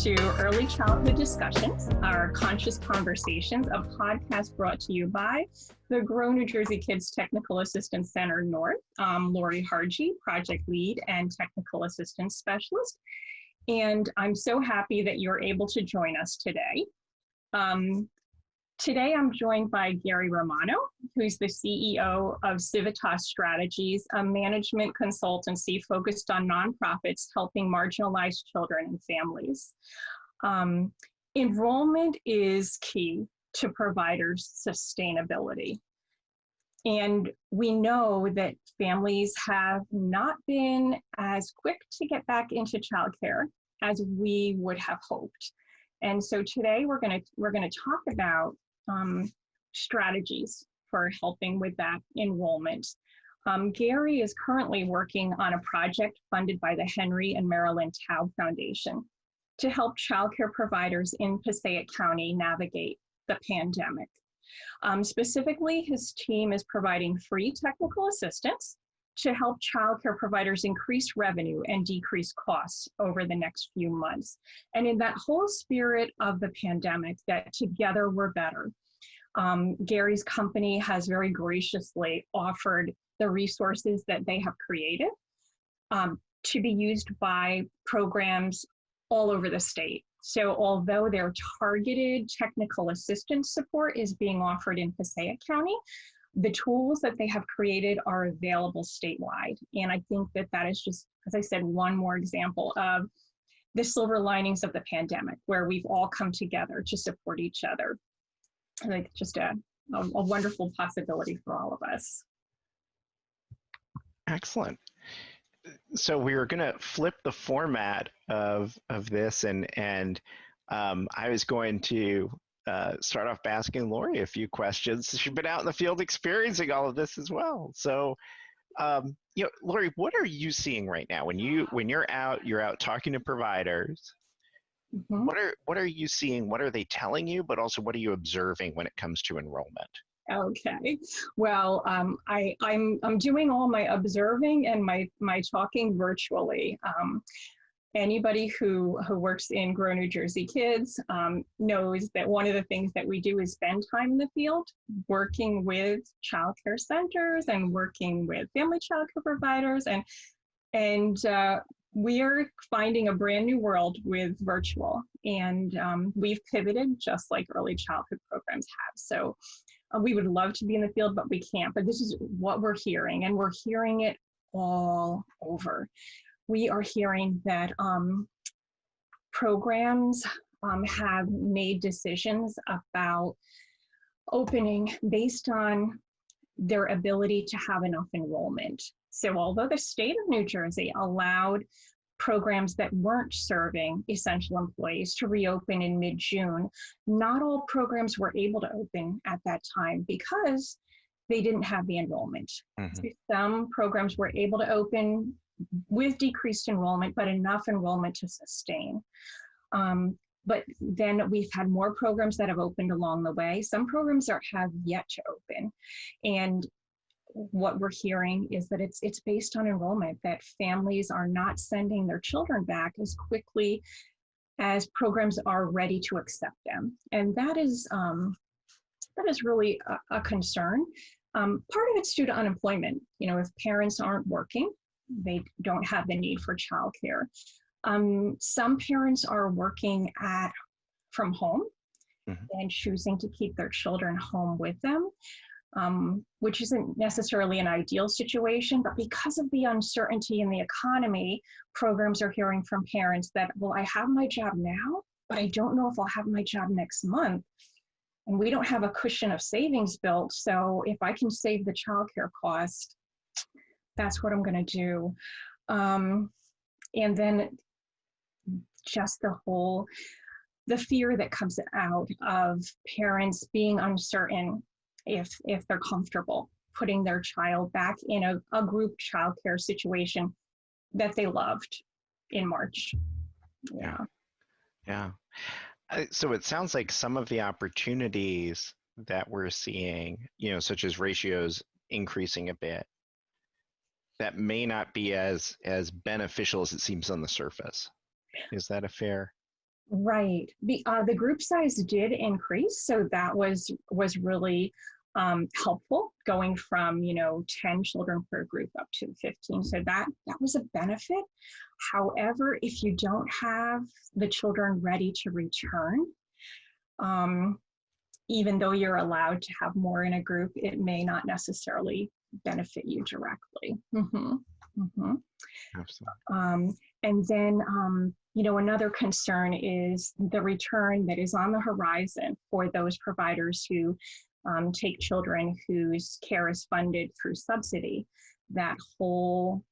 to Early Childhood Discussions, our Conscious Conversations, a podcast brought to you by the Grow New Jersey Kids Technical Assistance Center North. I'm Lori Hargy, Project Lead and Technical Assistance Specialist. And I'm so happy that you're able to join us today. Today, I'm joined by Gary Romano, who's the CEO of Civitas Strategies, a management consultancy focused on nonprofits helping marginalized children and families. Enrollment is key to providers' sustainability. And we know that families have not been as quick to get back into childcare as we would have hoped. And so today we're going to talk about strategies for helping with that enrollment. Gary is currently working on a project funded by the Henry and Marilyn Taub Foundation to help childcare providers in Passaic County navigate the pandemic. Specifically, his team is providing free technical assistance to help childcare providers increase revenue and decrease costs over the next few months. And in that whole spirit of the pandemic, that together we're better, Gary's company has very graciously offered the resources that they have created to be used by programs all over the state. So although their targeted technical assistance support is being offered in Passaic County, the tools that they have created are available statewide. And I think that that is just, as I said, one more example of the silver linings of the pandemic, where we've all come together to support each other. Like just a wonderful possibility for all of us. Excellent. So we were going to flip the format of this, and I was going to start off by asking Lori a few questions. She's been out in the field experiencing all of this as well. So, Lori, what are you seeing right now when you're out talking to providers? Mm-hmm. What are you seeing? What are they telling you? But also, what are you observing when it comes to enrollment? Okay, well, I'm doing all my observing and my talking virtually. Anybody who works in Grow New Jersey Kids knows that one of the things that we do is spend time in the field working with childcare centers and working with family childcare providers, and we are finding a brand new world with virtual, and we've pivoted just like early childhood programs have. So we would love to be in the field, but we can't. But this is what we're hearing, and we're hearing it all over. We are hearing that programs have made decisions about opening based on their ability to have enough enrollment. So although the state of New Jersey allowed programs that weren't serving essential employees to reopen in mid-June, not all programs were able to open at that time because they didn't have the enrollment. Mm-hmm. So some programs were able to open with decreased enrollment, but enough enrollment to sustain. But then we've had more programs that have opened along the way. Some programs have yet to open. And what we're hearing is that it's based on enrollment, that families are not sending their children back as quickly as programs are ready to accept them. And that is really a concern. Part of it's due to unemployment. You know, if parents aren't working, they don't have the need for childcare. Some parents are working from home mm-hmm. and choosing to keep their children home with them, which isn't necessarily an ideal situation, but because of the uncertainty in the economy, programs are hearing from parents that, well, I have my job now, but I don't know if I'll have my job next month. And we don't have a cushion of savings built. So if I can save the childcare cost, that's what I'm going to do. And then just the fear that comes out of parents being uncertain if they're comfortable putting their child back in a group childcare situation that they loved in March. Yeah. So it sounds like some of the opportunities that we're seeing, such as ratios increasing a bit, that may not be as beneficial as it seems on the surface. Is that a fair Right. The group size did increase, so that was really helpful, going from 10 children per group up to 15. So that was a benefit. However, if you don't have the children ready to return, um, even though you're allowed to have more in a group, it may not necessarily benefit you directly. Absolutely. And then, another concern is the return that is on the horizon for those providers who take children whose care is funded through subsidy. That whole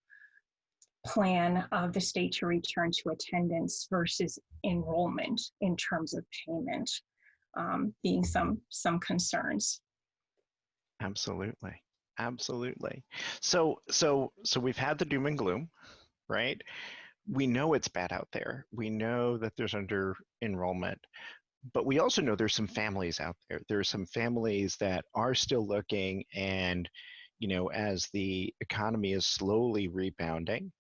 plan of the state to return to attendance versus enrollment in terms of payment, being some concerns. Absolutely. Absolutely. So we've had the doom and gloom, right? We know it's bad out there. We know that there's under enrollment, but we also know there's some families out there. There are some families that are still looking, and as the economy is slowly rebounding,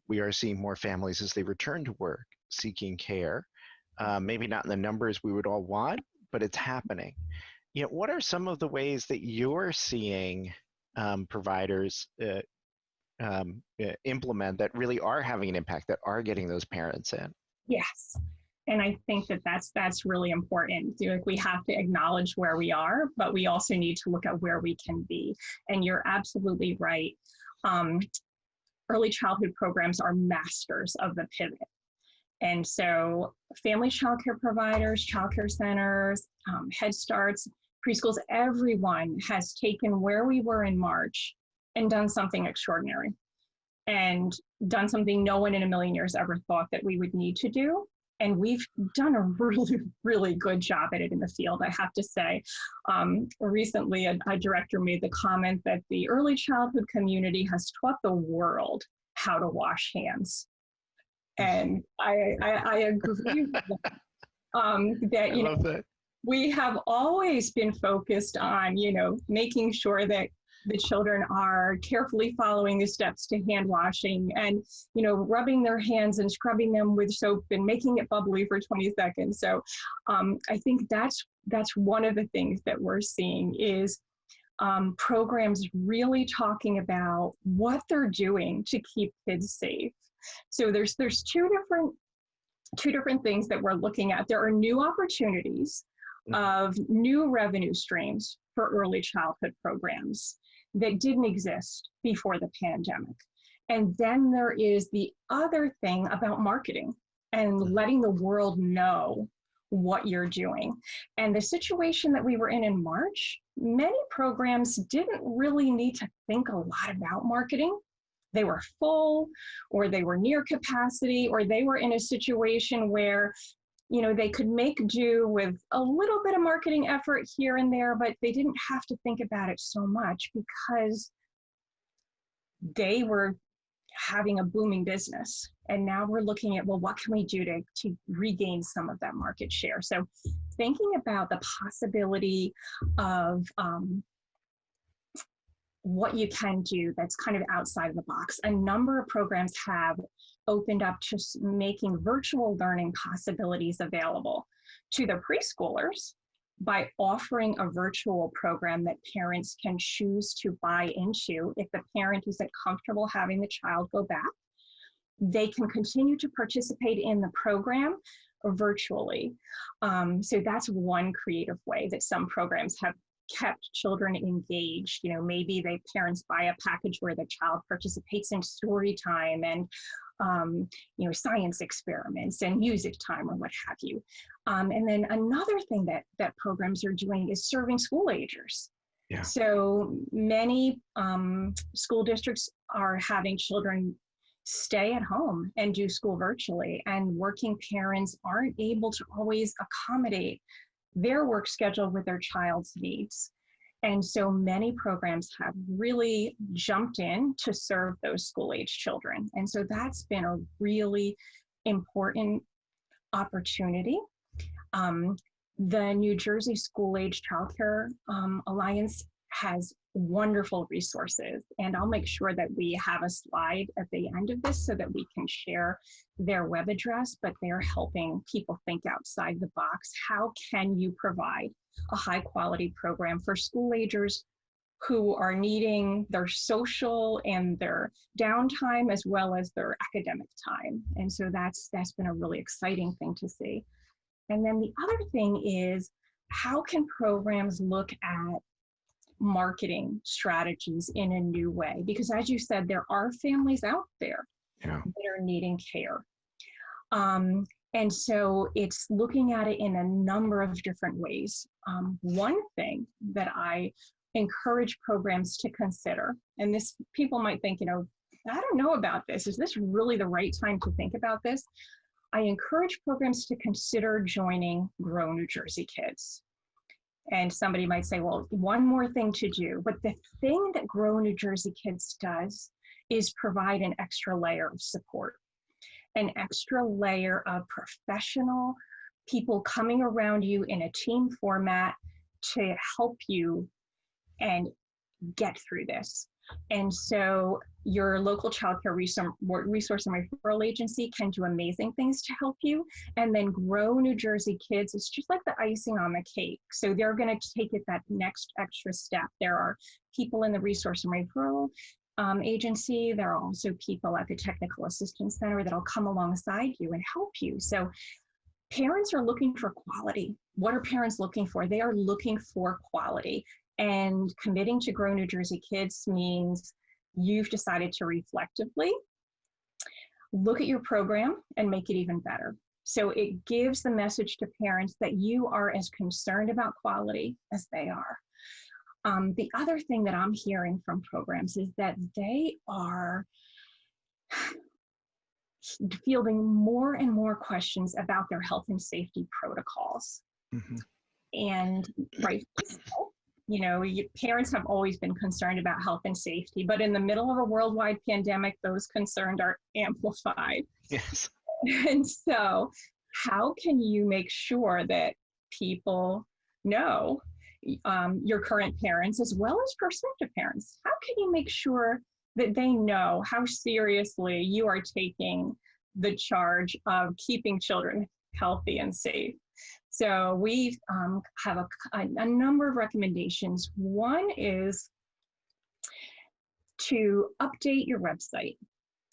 we are seeing more families as they return to work seeking care. Maybe not in the numbers we would all want, but it's happening. What are some of the ways that you're seeing providers implement that really are having an impact, that are getting those parents in? Yes. And I think that's really important. Like, we have to acknowledge where we are, but we also need to look at where we can be. And you're absolutely right. Early childhood programs are masters of the pivot. And so family childcare providers, childcare centers, Head Starts, preschools, everyone has taken where we were in March and done something extraordinary, and done something no one in a million years ever thought that we would need to do. And we've done a really, really good job at it in the field, I have to say. Recently, a director made the comment that the early childhood community has taught the world how to wash hands. And I agree with that. That, I love that. We have always been focused on, making sure that the children are carefully following the steps to hand washing, and, rubbing their hands and scrubbing them with soap and making it bubbly for 20 seconds. So I think that's one of the things that we're seeing is programs really talking about what they're doing to keep kids safe. So there's two different things that we're looking at. There are new opportunities of new revenue streams for early childhood programs that didn't exist before the pandemic. And then there is the other thing about marketing and letting the world know what you're doing. And the situation that we were in March, many programs didn't really need to think a lot about marketing. They were full, or they were near capacity, or they were in a situation where they could make do with a little bit of marketing effort here and there, but they didn't have to think about it so much because they were having a booming business. And now we're looking at, well, what can we do to regain some of that market share? So thinking about the possibility of what you can do that's kind of outside of the box. A number of programs have opened up to making virtual learning possibilities available to the preschoolers by offering a virtual program that parents can choose to buy into. If the parent isn't comfortable having the child go back, they can continue to participate in the program virtually. So that's one creative way that some programs have kept children engaged. Maybe parents buy a package where the child participates in story time and science experiments and music time or what have you. And then another thing that programs are doing is serving school agers. Yeah. So many school districts are having children stay at home and do school virtually, and working parents aren't able to always accommodate their work schedule with their child's needs. And so many programs have really jumped in to serve those school-age children. And so that's been a really important opportunity. The New Jersey School-Age Childcare Alliance has wonderful resources. And I'll make sure that we have a slide at the end of this so that we can share their web address, but they're helping people think outside the box. How can you provide a high quality program for school agers who are needing their social and their downtime as well as their academic time? And so that's been a really exciting thing to see. And then the other thing is, how can programs look at marketing strategies in a new way? Because as you said, there are families out there that are needing care. And so it's looking at it in a number of different ways. One thing that I encourage programs to consider, and this, people might think, I don't know about this. Is this really the right time to think about this? I encourage programs to consider joining Grow New Jersey Kids. And somebody might say, well, one more thing to do. But the thing that Grow New Jersey Kids does is provide an extra layer of support, an extra layer of professional people coming around you in a team format to help you and get through this. And so your local childcare resource and referral agency can do amazing things to help you. And then Grow New Jersey Kids is just like the icing on the cake. So they're going to take it that next extra step. There are people in the resource and referral agency. There are also people at the Technical Assistance Center that'll come alongside you and help you. So parents are looking for quality. What are parents looking for? They are looking for quality. And committing to Grow New Jersey Kids means you've decided to reflectively look at your program and make it even better. So it gives the message to parents that you are as concerned about quality as they are. The other thing that I'm hearing from programs is that they are fielding more and more questions about their health and safety protocols. And right, parents have always been concerned about health and safety, but in the middle of a worldwide pandemic, those concerns are amplified. Yes. And so how can you make sure that people know, your current parents as well as prospective parents, how can you make sure that they know how seriously you are taking the charge of keeping children healthy and safe? So we have a number of recommendations. One is to update your website.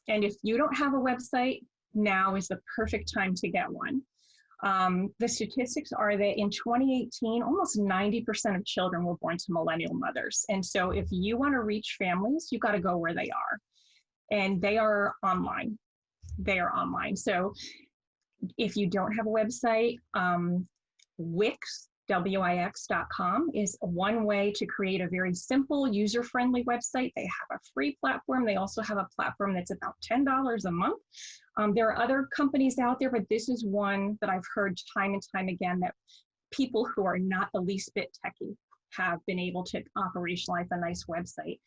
And if you don't have a website, now is the perfect time to get one. The statistics are that in 2018, almost 90% of children were born to millennial mothers. And so if you want to reach families, you've got to go where they are. And they are online. They are online. So if you don't have a website, Wix, Wix.com is one way to create a very simple, user-friendly website. They have a free platform. They also have a platform that's about $10 a month. There are other companies out there, but this is one that I've heard time and time again that people who are not the least bit techie have been able to operationalize a nice website.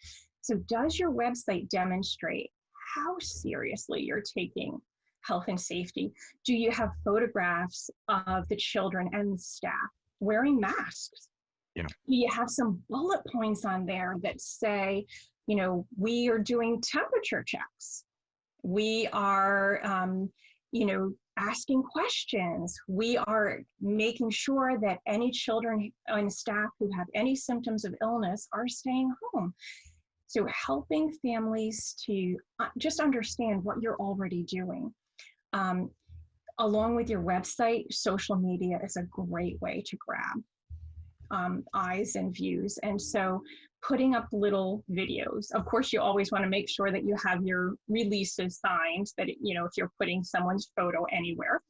So does your website demonstrate how seriously you're taking health and safety? Do you have photographs of the children and the staff wearing masks? Yeah. Do you have some bullet points on there that say, we are doing temperature checks. We are, asking questions. We are making sure that any children and staff who have any symptoms of illness are staying home. So helping families to just understand what you're already doing. Along with your website, social media is a great way to grab eyes and views. And so putting up little videos, of course, you always want to make sure that you have your releases signed, that, if you're putting someone's photo anywhere,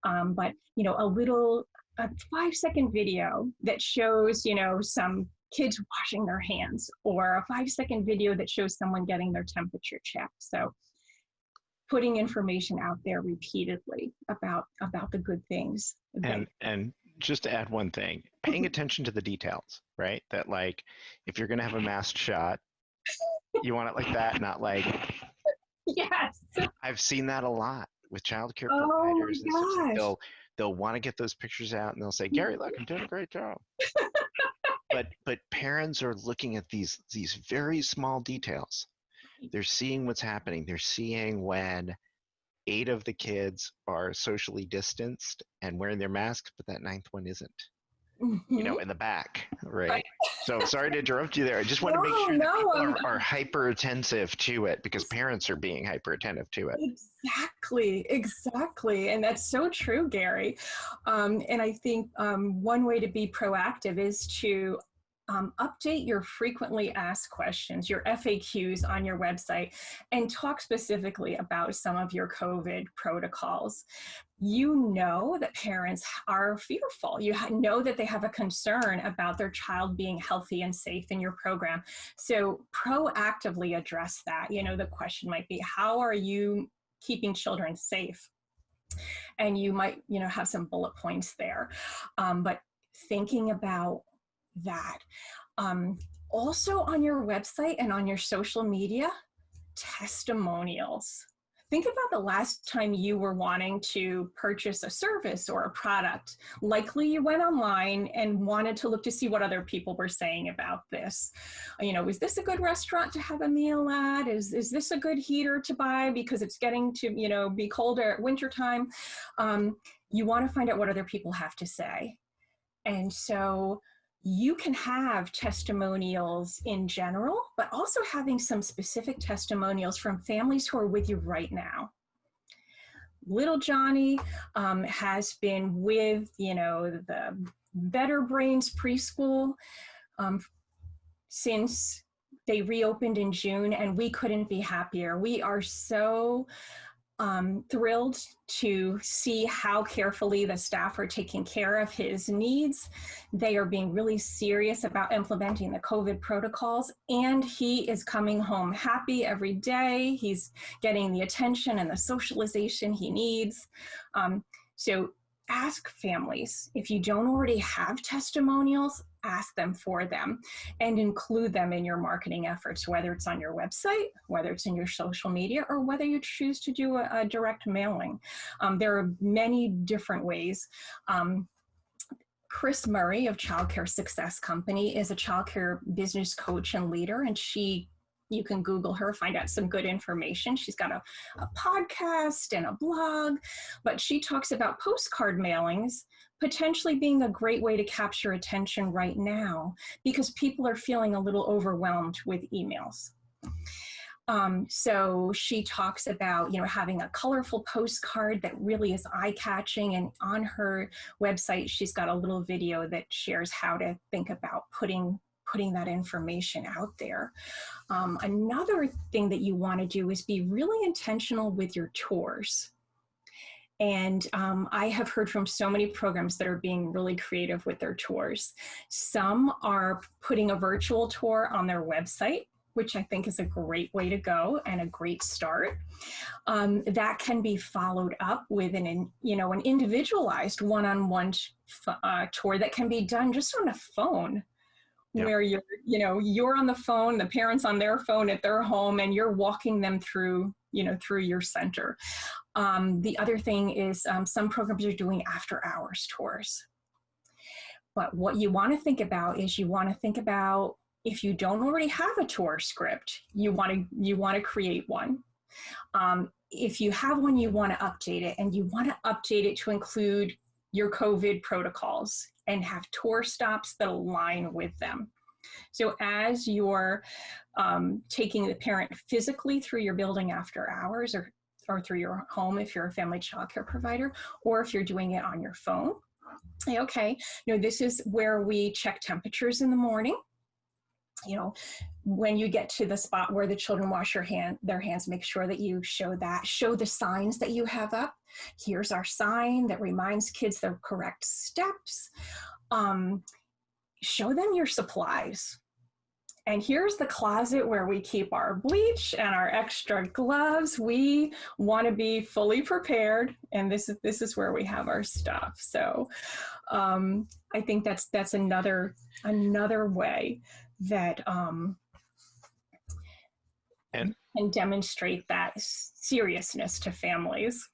but, a 5-second video that shows, some kids washing their hands, or a 5-second video that shows someone getting their temperature checked. So putting information out there repeatedly about the good things. And just to add one thing, paying attention to the details, right? That like, if you're going to have a masked shot, you want it like that, not like. Yes. I've seen that a lot with childcare Oh providers. my gosh. They'll want to get those pictures out and they'll say, Gary, look, I'm doing a great job. but parents are looking at these very small details. They're seeing what's happening. They're seeing when 8 of the kids are socially distanced and wearing their masks, but that ninth one isn't. Mhm. In the back, Right. right? So sorry to interrupt you there. I just want to make No, sure that no, people are hyper attentive to it because parents are being hyper attentive to it. exactly, exactly. And that's so true, Gary. And I think one way to be proactive is to update your frequently asked questions, your FAQs on your website, and talk specifically about some of your COVID protocols. You know that parents are fearful. You know that they have a concern about their child being healthy and safe in your program. So proactively address that. The question might be, how are you keeping children safe? And you might, have some bullet points there. But thinking about that. Also on your website and on your social media, testimonials. Think about the last time you were wanting to purchase a service or a product. Likely you went online and wanted to look to see what other people were saying about this. Is this a good restaurant to have a meal at? Is this a good heater to buy because it's getting to, be colder at wintertime? You want to find out what other people have to say. And so you can have testimonials in general, but also having some specific testimonials from families who are with you right now. Little Johnny has been with, the Better Brains preschool since they reopened in June, and we couldn't be happier. We are so thrilled to see how carefully the staff are taking care of his needs. They are being really serious about implementing the COVID protocols, and he is coming home happy every day. He's getting the attention and the socialization he needs. So ask families, if you don't already have testimonials, ask them for them and include them in your marketing efforts, whether it's on your website, whether it's in your social media, or whether you choose to do a direct mailing. There are many different ways. Chris Murray of Childcare Success Company is a childcare business coach and leader, and you can Google her, find out some good information. She's got a podcast and a blog, but she talks about postcard mailings potentially being a great way to capture attention right now because people are feeling a little overwhelmed with emails. So she talks about, having a colorful postcard that really is eye-catching. And on her website, she's got a little video that shares how to think about putting that information out there. Another thing that you want to do is be really intentional with your tours. And I have heard from so many programs that are being really creative with their tours. Some are putting a virtual tour on their website, which I think is a great way to go and a great start. That can be followed up with an individualized one-on-one tour that can be done just on a phone. Yep. Where you're on the phone, the parents on their phone at their home, and you're walking them through your center. The other thing is some programs are doing after hours tours. But what you want to think about is if you don't already have a tour script, you want to create one. If you have one, you want to update it, and you want to update it to include your COVID protocols and have tour stops that align with them. So as you're taking the parent physically through your building after hours or through your home if you're a family childcare provider, or if you're doing it on your phone, okay, this is where we check temperatures in the morning. When you get to the spot where the children wash their hands, make sure that you show the signs that you have up. Here's our sign that reminds kids the correct steps. Show them your supplies. And here's the closet where we keep our bleach and our extra gloves. We want to be fully prepared, and this is where we have our stuff. So I think that's another way that and demonstrate that seriousness to families.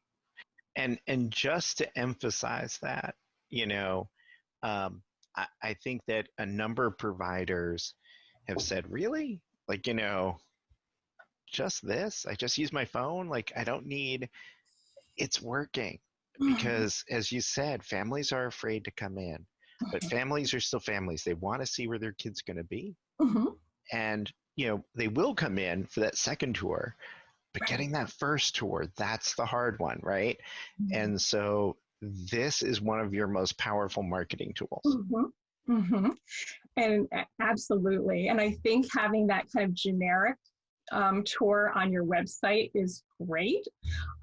And just to emphasize that, I think that a number of providers have said, really? Like, just this? I just use my phone? Like, I don't need, it's working. Because as you said, families are afraid to come in, but families are still families. They want to see where their kid's going to be. And, they will come in for that second tour, but getting that first tour, that's the hard one, right? And so this is one of your most powerful marketing tools. And absolutely. And I think having that kind of generic tour on your website is great.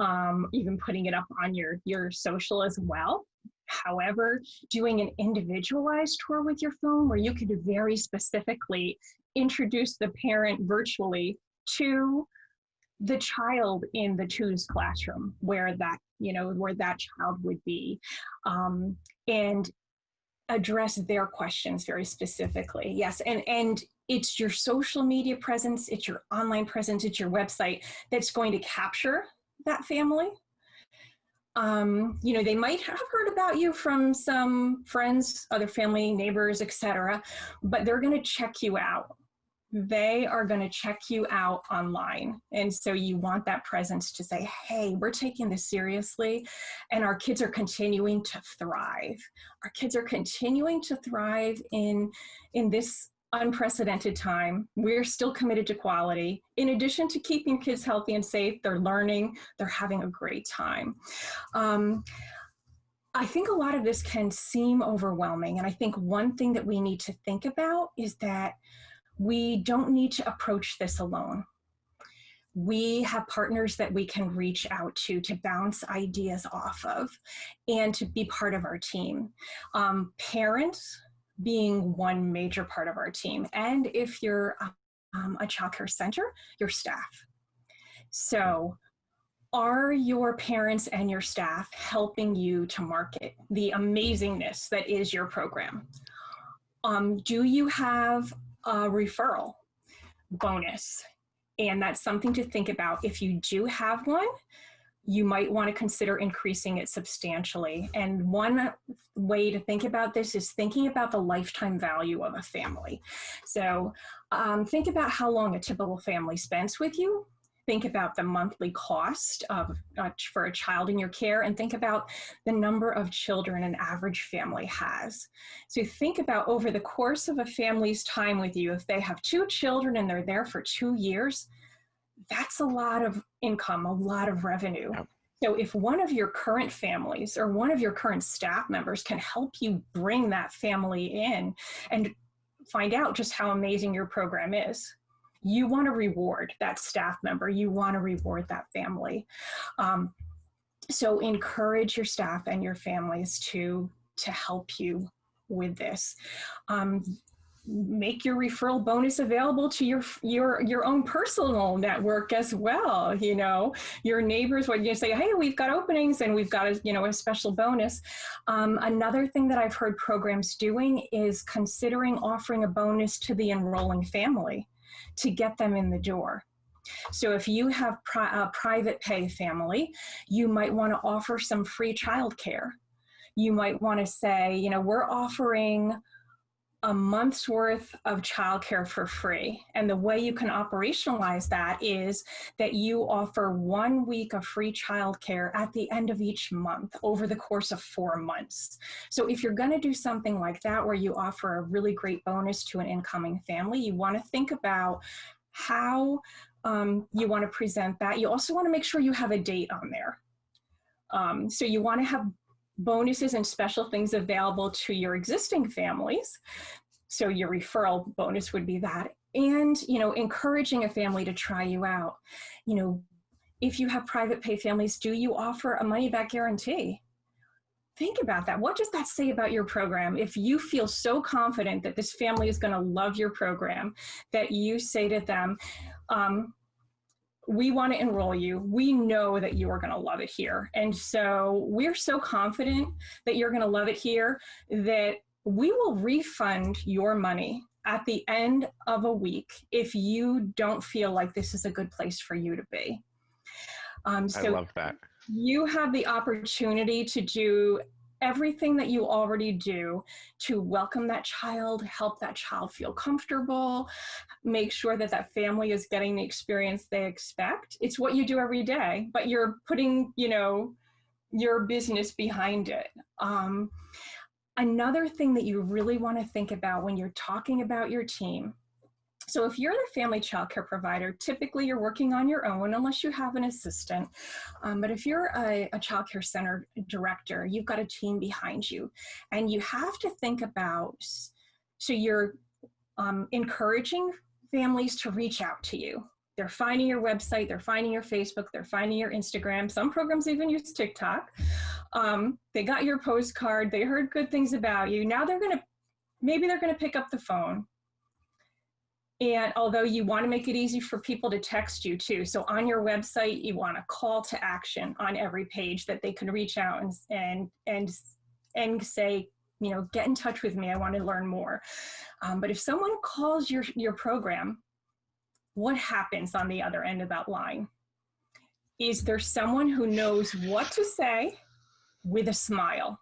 Even putting it up on your social as well. However, doing an individualized tour with your phone where you could very specifically introduce the parent virtually to the child in the twos classroom where that child would be, and address their questions very specifically. Yes, and it's your social media presence, it's your online presence, it's your website that's going to capture that family. They might have heard about you from some friends, other family, neighbors, etc., but they're going to check you out. They are going to check you out online. And so you want that presence to say, hey, we're taking this seriously, and our kids are continuing to thrive. Our kids are continuing to thrive in this unprecedented time. We're still committed to quality. In addition to keeping kids healthy and safe, they're learning, they're having a great time. I think a lot of this can seem overwhelming. And I think one thing that we need to think about is that we don't need to approach this alone. We have partners that we can reach out to bounce ideas off of and to be part of our team. Parents being one major part of our team. And if you're a child care center, your staff. So are your parents and your staff helping you to market the amazingness that is your program? Do you have a referral bonus? And that's something to think about. If you do have one, you might want to consider increasing it substantially. And one way to think about this is thinking about the lifetime value of a family. So think about how long a typical family spends with you. Think about the monthly cost for a child in your care, and think about the number of children an average family has. So think about over the course of a family's time with you, if they have 2 children and they're there for 2 years, that's a lot of income, a lot of revenue. Yep. So if one of your current families or one of your current staff members can help you bring that family in and find out just how amazing your program is, you want to reward that staff member. You want to reward that family. So encourage your staff and your families to help you with this. Make your referral bonus available to your own personal network as well. Your neighbors, when you say, hey, we've got openings and we've got a special bonus. Another thing that I've heard programs doing is considering offering a bonus to the enrolling family to get them in the door. So if you have a private pay family, you might want to offer some free childcare. You might want to say, we're offering a month's worth of childcare for free. And the way you can operationalize that is that you offer 1 week of free childcare at the end of each month over the course of 4 months. So if you're going to do something like that, where you offer a really great bonus to an incoming family, you want to think about how you want to present that. You also want to make sure you have a date on there. So you want to have bonuses and special things available to your existing families. So your referral bonus would be that. And, encouraging a family to try you out. If you have private pay families, do you offer a money back guarantee? Think about that. What does that say about your program? If you feel so confident that this family is going to love your program, that you say to them, we want to enroll you. We know that you are going to love it here. And so we're so confident that you're going to love it here that we will refund your money at the end of a week if you don't feel like this is a good place for you to be. So I love that. You have the opportunity to do everything that you already do to welcome that child, help that child feel comfortable, make sure that that family is getting the experience they expect. It's what you do every day, but you're putting, your business behind it. Another thing that you really want to think about when you're talking about your team. So if you're the family child care provider, typically you're working on your own unless you have an assistant. But if you're a child care center director, you've got a team behind you. And you have to think about, so you're encouraging families to reach out to you. They're finding your website, they're finding your Facebook, they're finding your Instagram. Some programs even use TikTok. They got your postcard, they heard good things about you. Now maybe they're gonna pick up the phone. And although you want to make it easy for people to text you too. So on your website, you want a call to action on every page that they can reach out and say, get in touch with me. I want to learn more. But if someone calls your program, what happens on the other end of that line? Is there someone who knows what to say with a smile?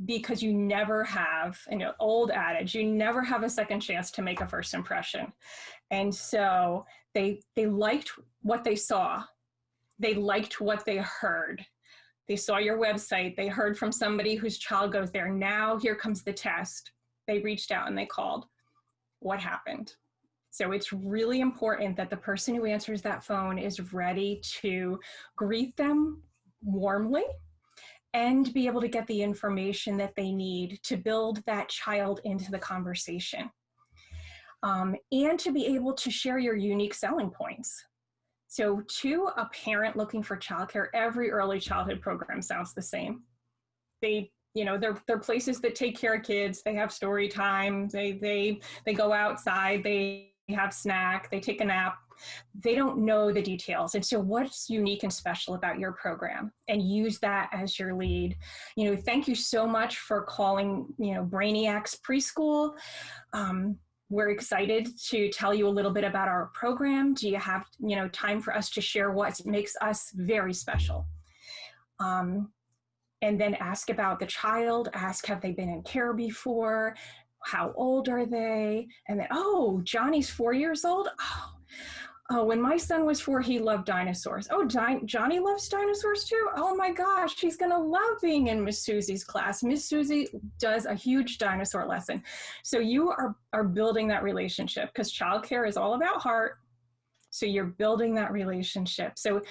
Because you never have, an old adage, you never have a second chance to make a first impression. And so they liked what they saw. They liked what they heard. They saw your website. They heard from somebody whose child goes there. Now here comes the test. They reached out and they called. What happened? So it's really important that the person who answers that phone is ready to greet them warmly and be able to get the information that they need to build that child into the conversation. And to be able to share your unique selling points. So to a parent looking for childcare, every early childhood program sounds the same. They're places that take care of kids. They have story time. They go outside. They have snack. They take a nap. They don't know the details. And so what's unique and special about your program? And use that as your lead. Thank you so much for calling, Brainiacs Preschool. We're excited to tell you a little bit about our program. Do you have, time for us to share what makes us very special? And then ask about the child, ask, have they been in care before? How old are they? And then, oh, Johnny's 4 years old? Oh, when my son was 4, he loved dinosaurs. Oh, Johnny loves dinosaurs too? Oh my gosh, he's gonna love being in Miss Susie's class. Miss Susie does a huge dinosaur lesson. So you are building that relationship, because childcare is all about heart. So you're building that relationship. So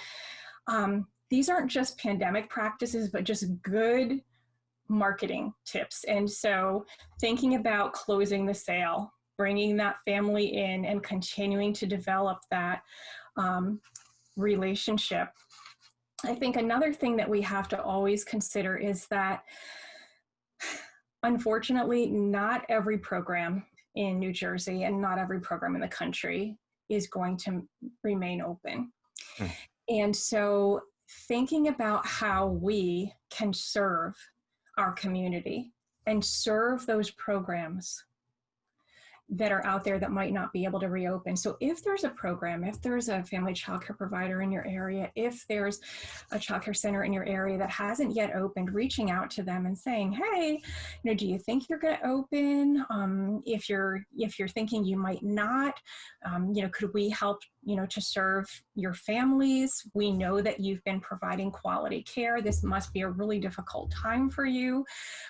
these aren't just pandemic practices, but just good marketing tips. And so thinking about closing the sale, bringing that family in and continuing to develop that relationship. I think another thing that we have to always consider is that, unfortunately, not every program in New Jersey and not every program in the country is going to remain open. And so thinking about how we can serve our community and serve those programs that are out there that might not be able to reopen. So if there's a program, if there's a family childcare provider in your area, if there's a childcare center in your area that hasn't yet opened, reaching out to them and saying, hey, do you think you're going to open? If you're thinking you might not, could we help, to serve your families? We know that you've been providing quality care. This must be a really difficult time for you.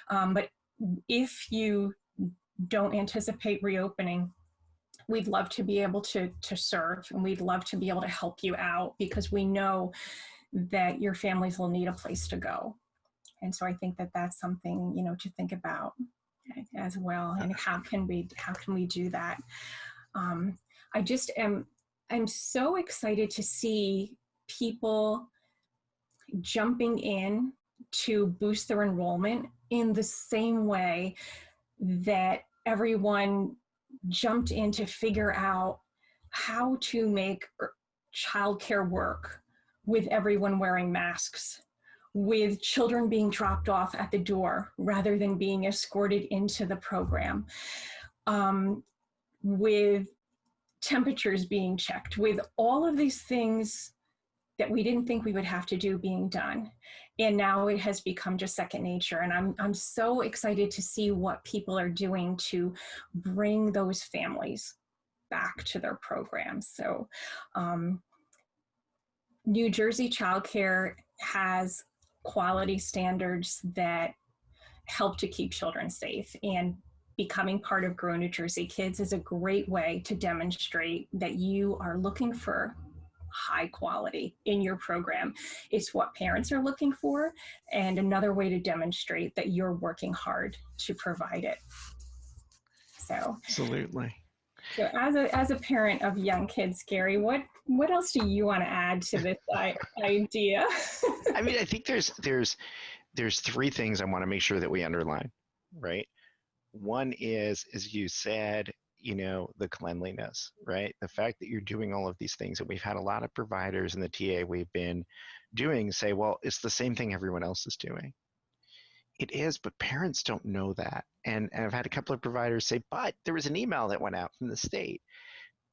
But if you don't anticipate reopening, we'd love to be able to serve, and we'd love to be able to help you out, because we know that your families will need a place to go. And so I think that that's something, to think about as well. And how can we do that? I'm so excited to see people jumping in to boost their enrollment in the same way that everyone jumped in to figure out how to make childcare work with everyone wearing masks, with children being dropped off at the door rather than being escorted into the program, with temperatures being checked, with all of these things that we didn't think we would have to do being done. And now it has become just second nature. And I'm so excited to see what people are doing to bring those families back to their programs. So New Jersey childcare has quality standards that help to keep children safe. And becoming part of Grow New Jersey Kids is a great way to demonstrate that you are looking for high quality in your program. It's what parents are looking for, and another way to demonstrate that you're working hard to provide it. So Absolutely. So as a parent of young kids, Gary, what else do you want to add to this idea? I mean, I think there's three things I want to make sure that we underline, right? One is, as you said, the cleanliness, right? The fact that you're doing all of these things, and we've had a lot of providers in the TA we've been doing say, well, it's the same thing everyone else is doing. It is, but parents don't know that. And I've had a couple of providers say, but there was an email that went out from the state.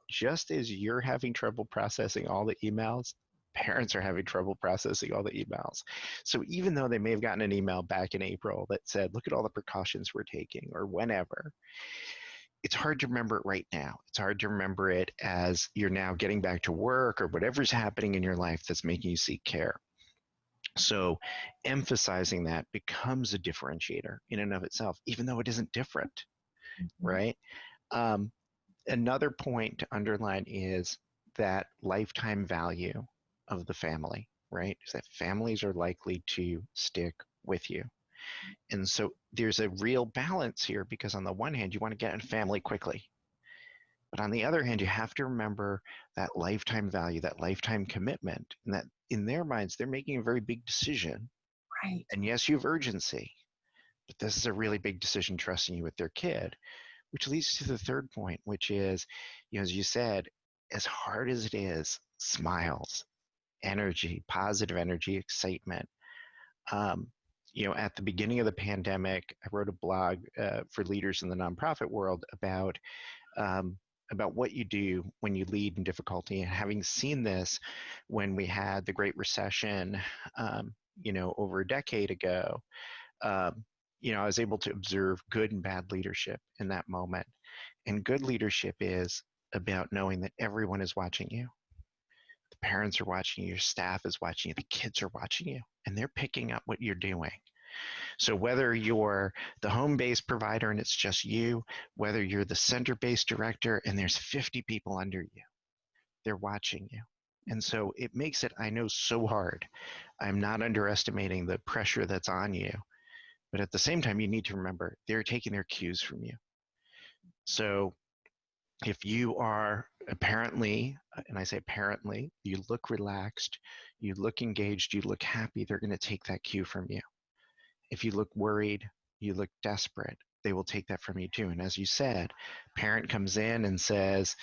Just as you're having trouble processing all the emails, parents are having trouble processing all the emails. So even though they may have gotten an email back in April that said, look at all the precautions we're taking, or whenever, it's hard to remember it right now. It's hard to remember it as you're now getting back to work or whatever's happening in your life that's making you seek care. So emphasizing that becomes a differentiator in and of itself, even though it isn't different, right? Another point to underline is that lifetime value of the family, right? Is that families are likely to stick with you. And so there's a real balance here, because on the one hand, you want to get a family quickly. But on the other hand, you have to remember that lifetime value, that lifetime commitment, and that in their minds, they're making a very big decision. Right. And yes, you have urgency, but this is a really big decision, trusting you with their kid, which leads to the third point, which is, as you said, as hard as it is, smiles, energy, positive energy, excitement. At the beginning of the pandemic, I wrote a blog for leaders in the nonprofit world about what you do when you lead in difficulty. And having seen this when we had the Great Recession, over a decade ago, I was able to observe good and bad leadership in that moment. And good leadership is about knowing that everyone is watching you. The parents are watching you, your staff is watching you, the kids are watching you, and they're picking up what you're doing. So whether you're the home-based provider and it's just you, whether you're the center-based director and there's 50 people under you, they're watching you. And so it makes it, I know, so hard. I'm not underestimating the pressure that's on you. But at the same time, you need to remember they're taking their cues from you. So if you are apparently, and I say apparently, you look relaxed, you look engaged, you look happy, they're going to take that cue from you. If you look worried, you look desperate, they will take that from you too. And as you said, parent comes in and says,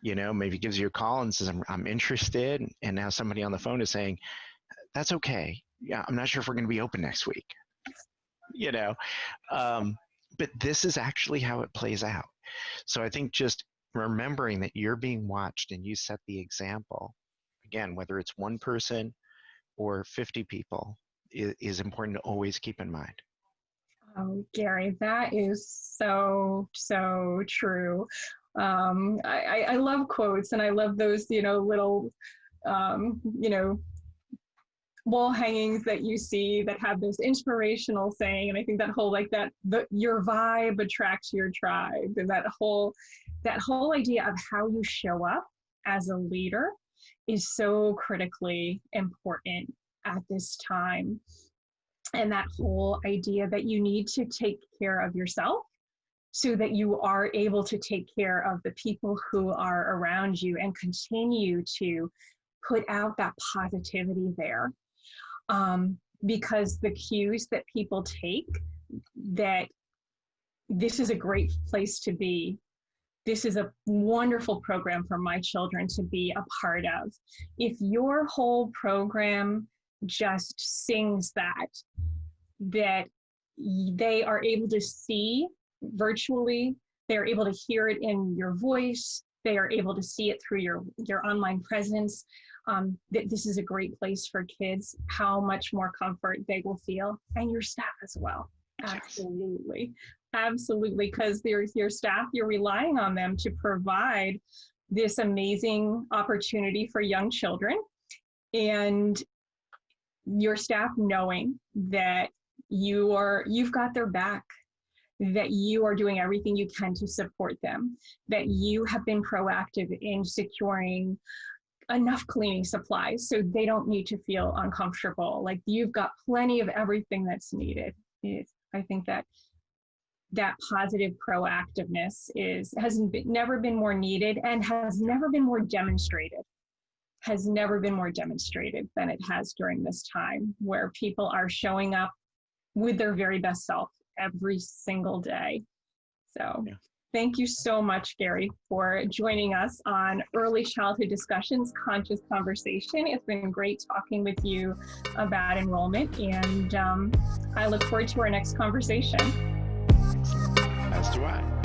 maybe gives you a call and says, I'm interested. And now somebody on the phone is saying, that's okay. Yeah, I'm not sure if we're going to be open next week. But this is actually how it plays out. So I think just remembering that you're being watched and you set the example, again, whether it's one person or 50 people, is important to always keep in mind. Oh, Gary, that is so, so true. I love quotes, and I love those, little, wall hangings that you see that have this inspirational saying. And I think that whole, your vibe attracts your tribe, and that whole idea of how you show up as a leader is so critically important at this time. And that whole idea that you need to take care of yourself so that you are able to take care of the people who are around you and continue to put out that positivity there. Because the cues that people take, that this is a great place to be. This is a wonderful program for my children to be a part of. If your whole program just sings that they are able to see virtually, they are able to hear it in your voice, they are able to see it through your online presence, that this is a great place for kids, how much more comfort they will feel, and your staff as well. Absolutely. Absolutely. Because there's your staff, you're relying on them to provide this amazing opportunity for young children, and your staff knowing that you've got their back, that you are doing everything you can to support them, that you have been proactive in securing enough cleaning supplies so they don't need to feel uncomfortable. Like, you've got plenty of everything that's needed. I think that positive proactiveness never been more needed, and has never been more demonstrated than it has during this time, where people are showing up with their very best self every single day. So thank you so much, Gary, for joining us on Early Childhood Discussions, Conscious Conversation. It's been great talking with you about enrollment, and I look forward to our next conversation. As do I.